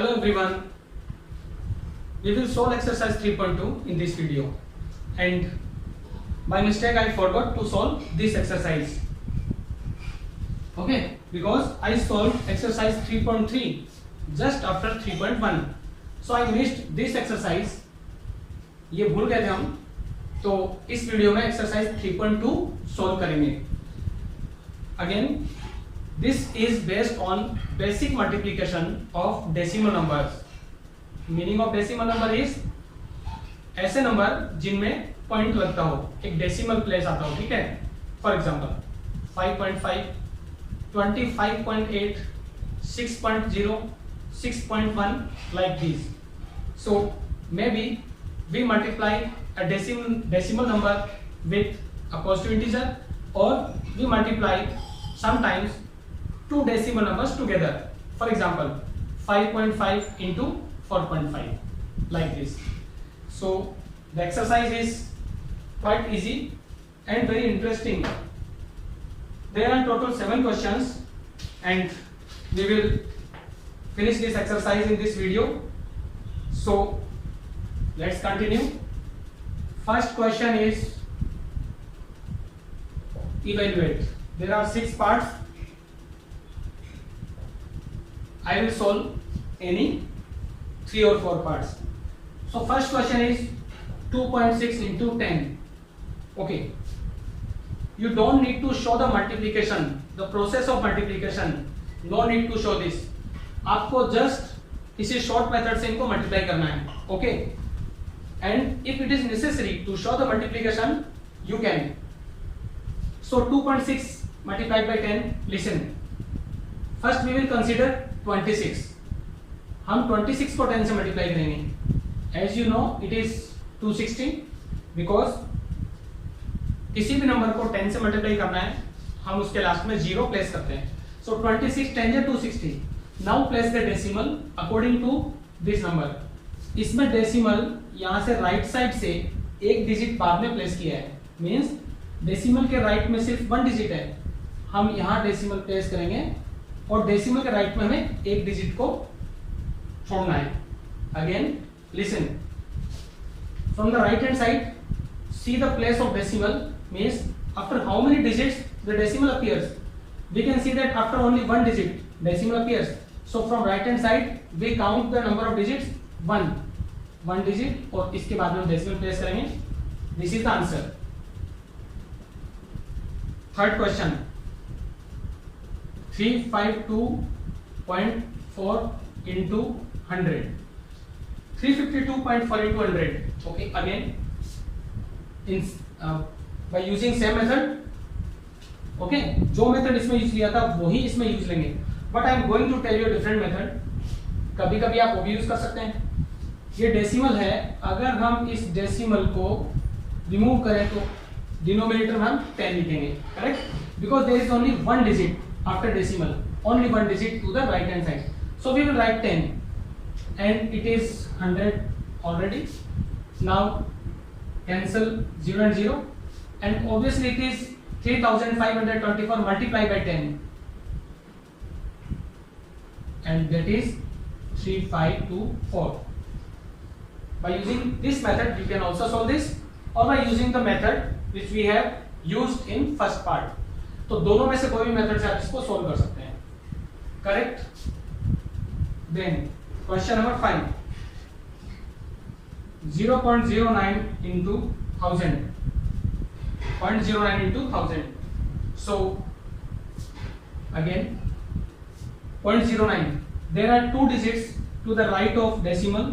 Hello everyone, we will solve exercise 3.2 in this video, and by mistake I forgot to solve this exercise. Okay, because I solved exercise 3.3 just after 3.1, so I missed this exercise. ये भूल गए थे हम, तो इस video में exercise 3.2 solve करेंगे. Again this is based on basic multiplication of decimal numbers. Meaning of decimal number is ऐसे नंबर जिनमें पॉइंट लगता हो, एक डेसिमल प्लेस आता हो. ठीक है, for example 5.5, 25.8, 6.0, 6.1 like this. So maybe we multiply a decimal number with a positive integer, or we multiply sometimes two decimal numbers together. For example, 5.5 into 4.5 like this. So the exercise is quite easy and very interesting. There are total 7 questions, and we will finish this exercise in this video. So let's continue. First question is evaluate. There are 6 parts. I will solve any 3 or 4 parts. So first question is 2.6 into 10. Okay, you don't need to show the multiplication, the process of multiplication. No need to show this. आपको just किसी short method से इनको multiply करना है. Okay, and if it is necessary to show the multiplication, you can. So 2.6 multiplied by 10. Listen. First we will consider 26. हम 26 को 10 से multiply करेंगे. As you know, it is 260 because किसी भी नंबर को 10 से मल्टीप्लाई करना है, हम उसके लास्ट में 0 प्लेस करते हैं. So 26 10 is 260. Now place the decimal according to this number. इसमें डेसिमल यहाँ से राइट साइड से एक डिजिट बाद में प्लेस किया है. मीन्स डेसिमल के राइट में सिर्फ 1 डिजिट है. हम यहाँ डेसिमल प्लेस करेंगे और डेसिमल के राइट में हमें एक डिजिट को छोड़ना है. Again listen, from the right hand side see the place of decimal. Means after how many digits the decimal appears. We can see that after only 1 digit decimal appears. So from right hand side we count the number of digits 1 digit, और इसके बाद में decimal place करेंगे. This is the answer. Third question 352.4 into 100. 352.4 into 100. Okay, again in by using same method. Okay, जो method इसमें use लिया था वही इसमें यूज लेंगे, but I am going to tell you different method. कभी कभी आप वो भी यूज कर सकते हैं. ये डेसिमल है, अगर हम इस डेसिमल को रिमूव करें तो डिनोमिनेटर में हम 10 लिखेंगे. Correct, because there is only 1 digit after decimal, only 1 digit to the right hand side. So we will write 10 and it is 100 already. Now cancel 0 and 0, and obviously it is 3524 multiplied by 10, and that is 3524. By using this method you can also solve this, or by using the method which we have used in first part. तो दोनों में से कोई भी method से आप इसको solve कर सकते हैं. Correct. Then question number 5, 0.09 into 1000. 0.09 into 1000. So again 0.09. There are 2 digits to the right of decimal.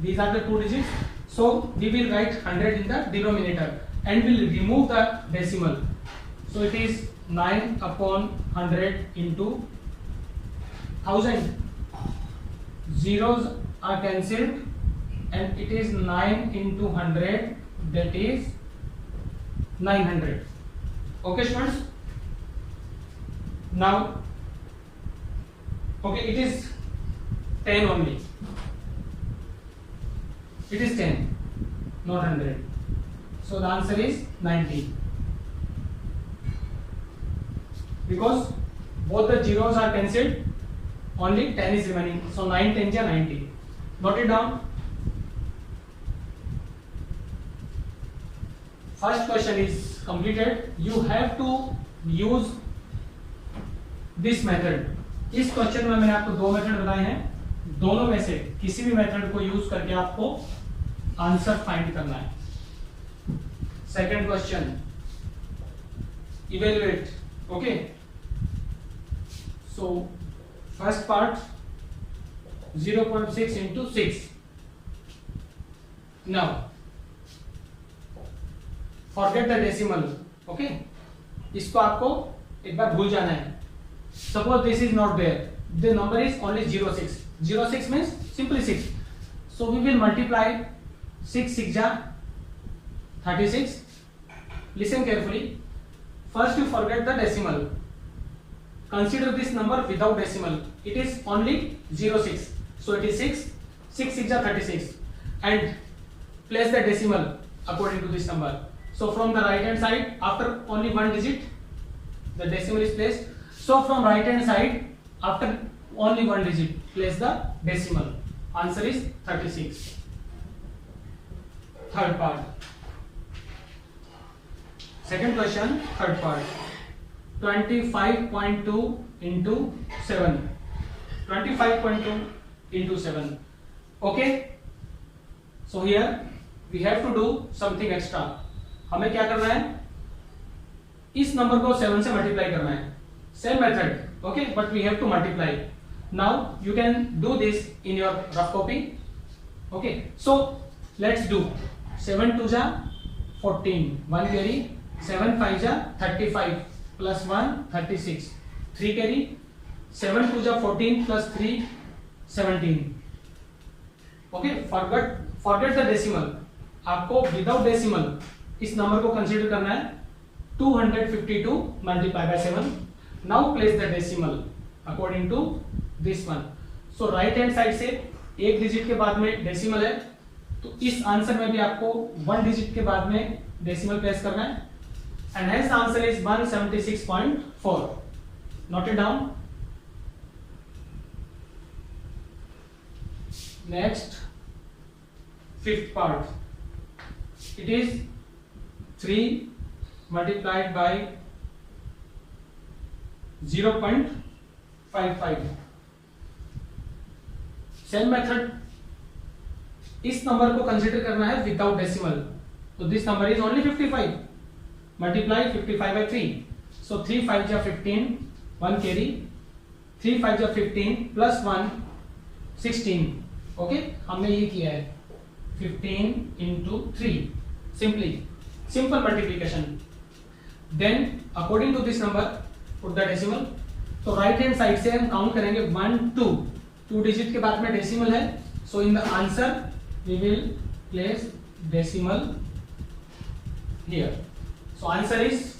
These are the 2 digits. So we will write 100 in the denominator and will remove the decimal. So it is 9 upon 100 into 1000. Zeros are cancelled and it is 9 into 100, that is 900. Okay students. Now okay, it is 10 only. It is 10, not 100. So the answer is 90. Because both the zeros are cancelled only 10 is remaining, so 9 10 ja 90. Note it down. First question is completed. You have to use this method. इस question में मैंने आपको दो method बताए हैं, दोनों में से किसी भी मेथड को यूज करके आपको आंसर फाइंड करना है. Second question, evaluate. Okay, so first part 0.6 into 6. Now forget the decimal. Okay, इसको आपको एक बार भूल जाना है. Suppose this is not there, the number is only 06. 06 means simply 6. So we will multiply 6 6 ja 36. Listen carefully. First you forget the decimal. Consider this number without decimal. It is only 06. So it is 6. 6 6 ja 36. And place the decimal according to this number. So from the right hand side, after only one digit, the decimal is placed. So from right hand side, after only one digit, place the decimal. Answer is 36. Third part. Second question, third part. 25.2 into 7. 25.2 into 7. Okay. So here we have to do something extra. हमें क्या करना है? इस number को 7 से multiply करना है. Same method, okay, but we have to multiply. Now you can do this in your rough copy. Okay, so let's do 7 2 ja 14, 1 carry, 7 5 ja 35 plus 1 36, 3 carry, 7 2 ja 14 plus 3 17. Okay, forget the decimal. आपको without decimal इस number को consider करना है. 252 multiplied by 7. Now place the decimal according to this one. So right hand side से एक digit के बाद में डेसिमल है, तो इस आंसर में भी आपको वन डिजिट के बाद में डेसिमल प्लेस करना है. And hence the answer is 176.4. Note it down. Next, fifth part. It is 3 multiplied by 0.55. Same method. इस नंबर को कंसीडर करना है विदाउट डेसिमल, तो this number is only 55. Multiply 55 by 3. सो 3 5 जा 15, 1 कैरी, 3 5 जा 15 प्लस 1 16. ओके, हमने ये किया है 15 into 3. Simple multiplication. Then according to this number put the decimal. तो राइट हैंड साइड से हम काउंट करेंगे 1 2 डिजिट के बाद में डेसिमल है, so in the answer we will place decimal here. So answer is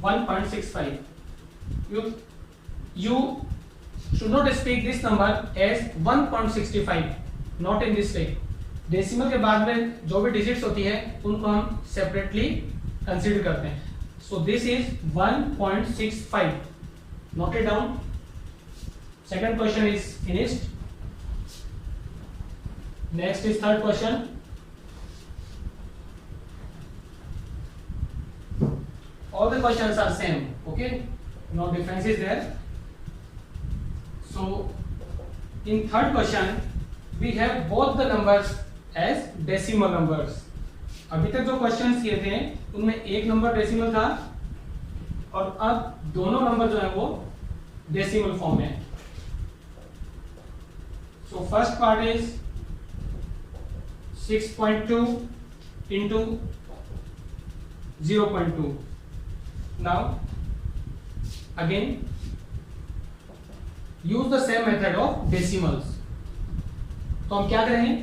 1.65. you should not speak this number as 1.65, not in this way. Decimal के बाद में जो भी डिजिट्स होती है उनको हम सेपरेटली कंसीडर करते हैं. So this is 1.65. Note it down. Second question is finished. Next is third question. All the questions are same. Okay, no difference is there. So in third question we have both the numbers as decimal numbers. अभी तक जो questions किए थे उनमें एक number decimal था और अब दोनों नंबर जो है वो डेसिमल फॉर्म में है. So first part is 6.2 into 0.2. Now again use the same method of decimals. तो हम क्या करेंगे?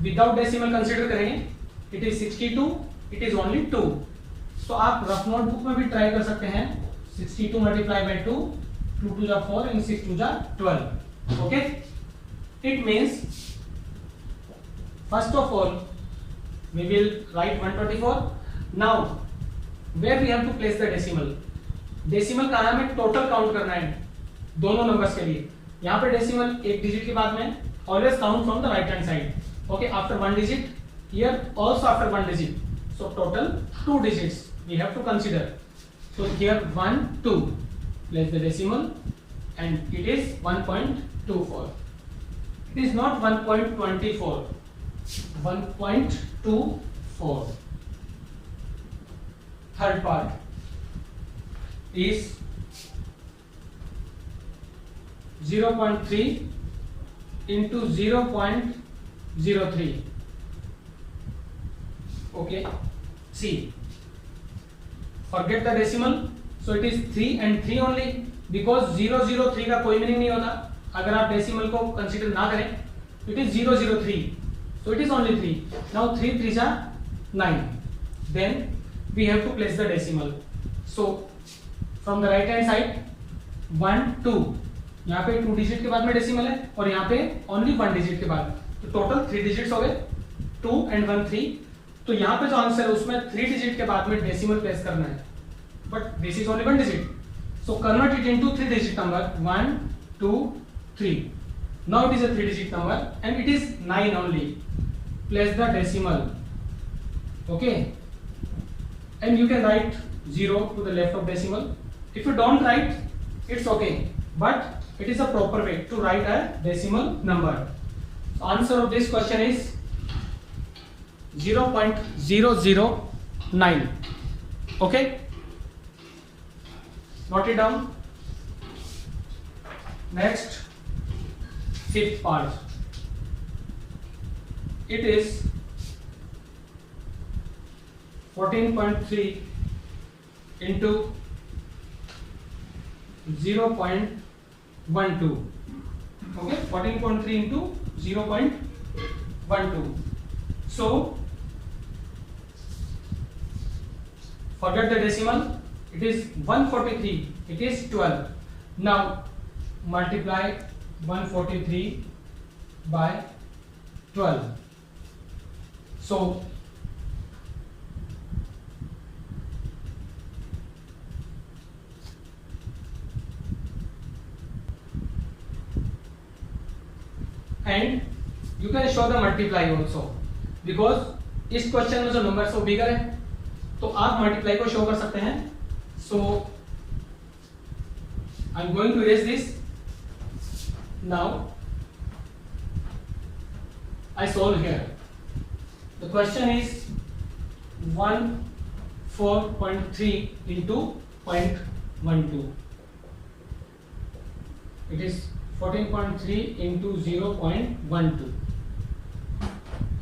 विदाउट डेसिमल कंसीडर करेंगे. It is 62, it is only 2. तो आप रफ नोटबुक में भी ट्राई कर सकते हैं. 62 मल्टीप्लाई बाय 2, 2 2 जा 4 and 6 2 जा 12. Okay, it means first of all we will write 124. Now where we have to place the decimal? Decimal का हमें टोटल काउंट करना है दोनों नंबर्स के लिए. यहाँ पे डेसिमल एक डिजिट के बाद में, always count from the right hand side. Okay, after one digit, here also after one digit, so total two digits we have to consider. So here 1 2, place the decimal and it is 1.24. It is not 1.24, 1.24. Third part is 0.3 into 0.03. Okay, see, forget the decimal, so it is 3 and 3 only, because 003 का कोई meaning नहीं होता अगर आप decimal को consider ना करें. It is 003, so it is only 3. now 3 3s are 9, then we have to place the decimal. so from the right hand side 1 2, यहाँ पे 2 डिजिट के बाद में डेसिमल है और यहाँ पे ओनली 1 डिजिट के बाद, तो टोटल 3 डिजिट्स हो गए, 2 and 1 3. तो यहाँ पे जो आंसर है उसमें 3 डिजिट के बाद में डेसिमल प्लेस करना है, but this is only 1 digit, so convert it into 3 digit number 1 2 3. Now it is a 3 digit number and it is 9 only. Place the decimal. Okay, and you can write 0 to the left of decimal. If you don't write it's okay, but it is a proper way to write a decimal number. Answer of this question is 0.009. okay, note it down. Next, fifth part, it is 14.3 into 0.12. okay, 14.3 into 0.12. so forget the decimal, it is 143, it is 12. now multiply 143 by 12. so and you can show the multiply also, because इस question में जो number so बिगर है तो आप multiply को show कर सकते हैं. So I am going to erase this. Now I solve here. The question is 14.3 into 0.12. it is 14.3 into 0.12.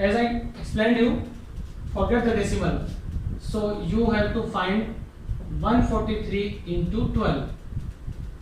as I explained you, forget the decimal, so you have to find 143 into 12.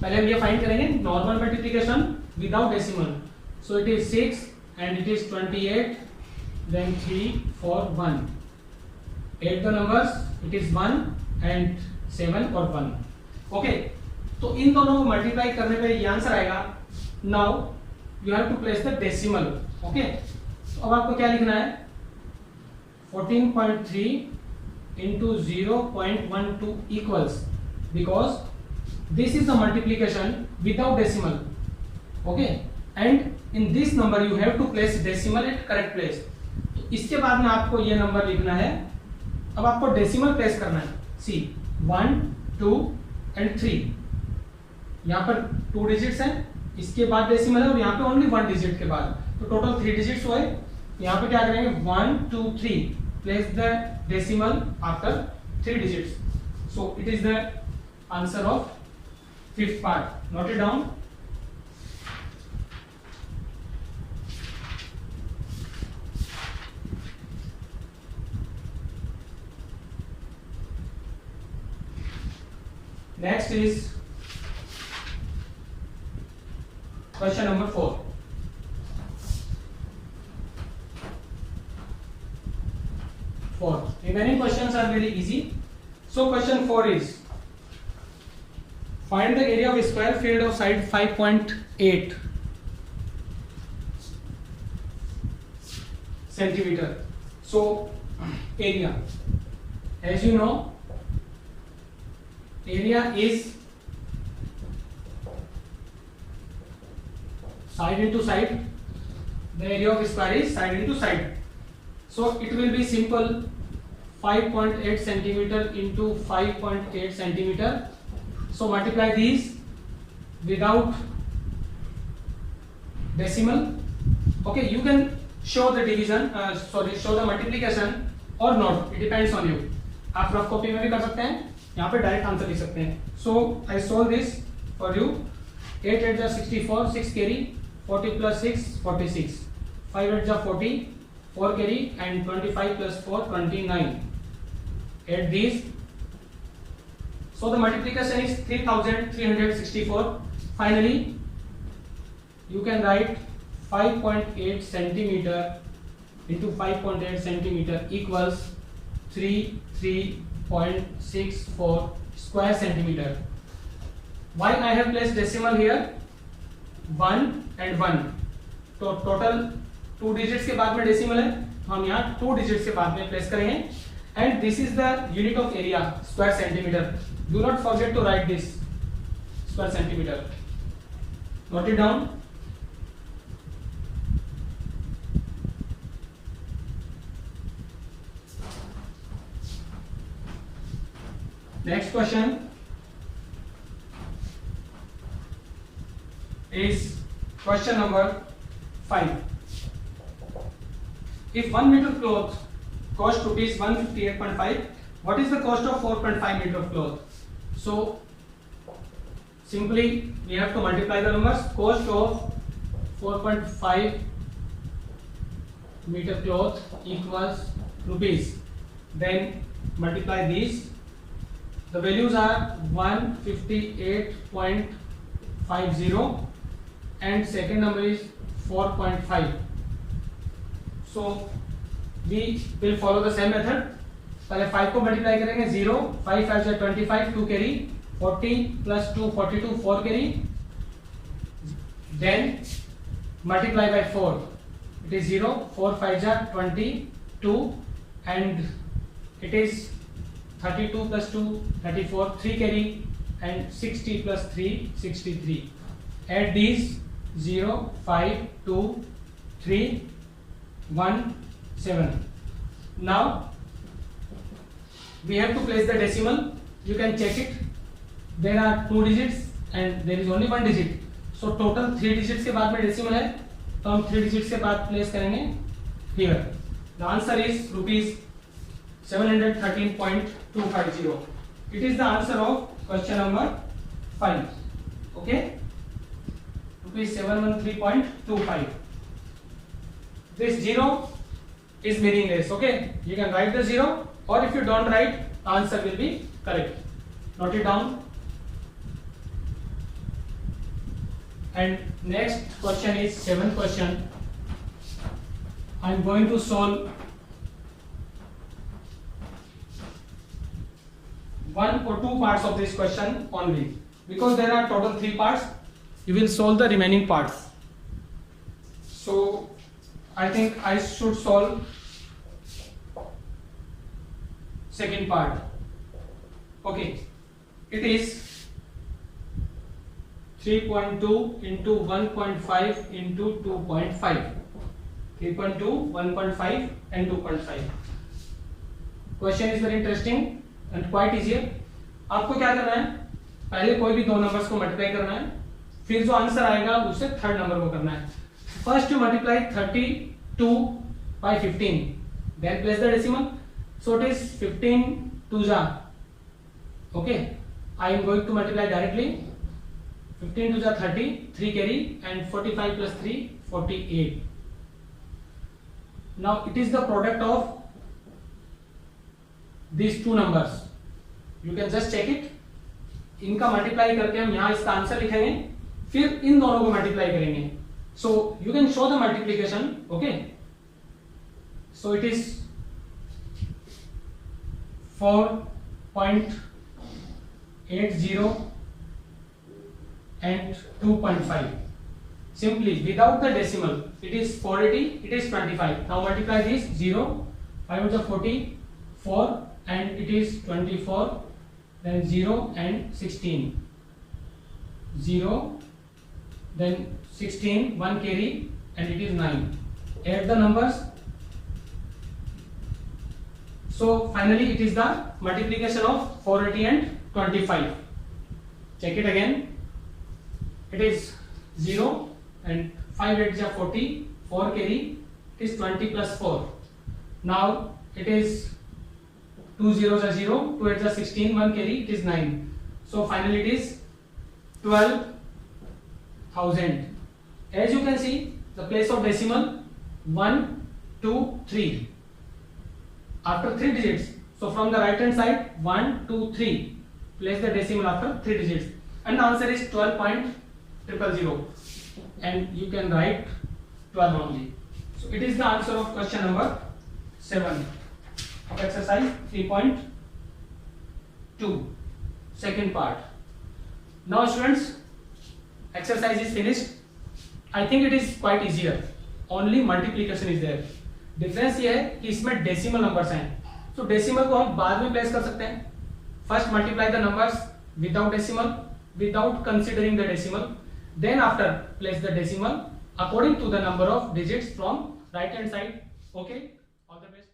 पहले हम ये find करेंगे normal multiplication without decimal. So it is 6 and it is 28, then 3 4 1. Add the numbers, it is 1 and 7 और 1. Okay, तो इन दोनों को multiply करने पे ये आंसर आएगा. Now you have to place the decimal. Okay, तो अब आपको क्या लिखना है? 14.3 into 0.12 equals, because this is the multiplication without decimal. Okay, and in this number you have to place decimal at correct place. तो इसके बाद में आपको ये नंबर लिखना है. अब आपको डेसिमल प्लेस करना है. सी 1 2 and 3, यहाँ पर 2 डिजिट्स हैं, इसके बाद डेसिमल है और यहाँ पे ओनली 1 डिजिट के बाद, तो टोटल 3 डिजिट्स हुए. यहाँ पे क्या करेंगे? 1 2 3, place the decimal after 3 digits. So it is the answer of fifth part. Note it down. Next is question number 4. Remaining questions are very easy. So question 4 is, find the area of a square field of side 5.8 centimeter. So area, as you know, area is side into side. The area of square is side into side. So it will be simple 5.8 centimeter into 5.8 centimeter. So multiply these without decimal. Okay, you can show the division, show the multiplication or not. It depends on you. आप rough copy में भी कर सकते हैं, यहाँ पे direct answer लिख सकते हैं. So I solve this for you. 8 8 जा 64, 6 carry, 40 plus 6 46, 5 8 जा 40, 4 carry and 25 plus 4 29. Add these. So the multiplication is 3364. Finally, you can write 5.8 centimeter into 5.8 centimeter equals 33.64 square centimeter. Why I have placed decimal here? 1 and 1. तो total 2 digits के बाद में decimal है, हम यहाँ 2 digits के बाद में प्लेस करेंगे. And this is the unit of area, square centimetre. Do not forget to write this square centimetre. Note it down. Next question is question number 5. If 1 meter cloth cost rupees 158.5, what is the cost of 4.5 meter of cloth? So simply we have to multiply the numbers. Cost of 4.5 meter cloth equals rupees. Then multiply these. The values are 158.50 and second number is 4.5. So we will follow the same method. पहले 5 को multiply करेंगे 0, 5 5 जा 25, 2 carry, 40 plus 2 42, 4 carry. Then multiply by 4. It is 0, 4 5 जा 22 and it is 32 plus 2 34, 3 carry and 60 plus 3 63. Add these 0 5 2 3 1 7. Now we have to place the decimal. You can check it. There are 2 digits and there is only 1 digit. So total 3 digits के बाद में decimal है, तो हम 3 digits के बाद place करेंगे here. The answer is rupees 713.250. It is the answer of question number 5. Okay, rupees 713.25. This 0 is meaningless. Okay, you can write the 0 or if you don't write, the answer will be correct. Note it down. And next question is 7th question. I am going to solve one or two parts of this question only, because there are total 3 parts. You will solve the remaining parts. So I think I should solve second part. Okay, it is 3.2 into 1.5 into 2.5. 3.2, 1.5 and 2.5. Question is very interesting and quite easy. आपको क्या करना है, पहले कोई भी 2 numbers को multiply करना है, फिर जो आंसर आएगा उससे थर्ड नंबर को करना है. First you multiply 32 by 15, then place the decimal. So it is 15 2 जा. Okay, I am going to multiply directly. 15 2 जा 30, 3 carry and 45 plus 3 48. Now it is the product of these 2 numbers. You can just check it. इनका multiply करके हम यहाँ इसका answer लिखेंगे, फिर इन दोनों को मल्टीप्लाई करेंगे. So you can show the multiplication. Okay, so it is 4.80 and 2.5. Simply without the decimal, it is 480, it is 25. Now multiply this 0, 5 is 40, 4 and it is 24, then 0 and 16. 0 then 16, 1 carry, and it is 9. Add the numbers. So finally it is the multiplication of 480 and 25. Check it again. It is 0 and 5 8 is 40, 4 carry, it is 20 plus 4. Now it is 2 zeros are 0, 2 8 is 16, 1 carry, it is 9. So finally it is 12,000. As you can see, the place of decimal 1, 2, 3. After 3 digits, so from the right hand side 1, 2, 3. Place the decimal after 3 digits, and the answer is 12.000, and you can write 12 only. So it is the answer of question number 7 of exercise 3.2, second part. Now students, exercise is finished. I think it is quite easier. Only multiplication is there. Difference ये है कि इसमें decimal numbers हैं, तो decimal को हम बाद में प्लेस कर सकते हैं. First multiply the numbers without decimal, without considering the decimal, then after place the decimal according to the number of digits from right hand side. Okay, all the best.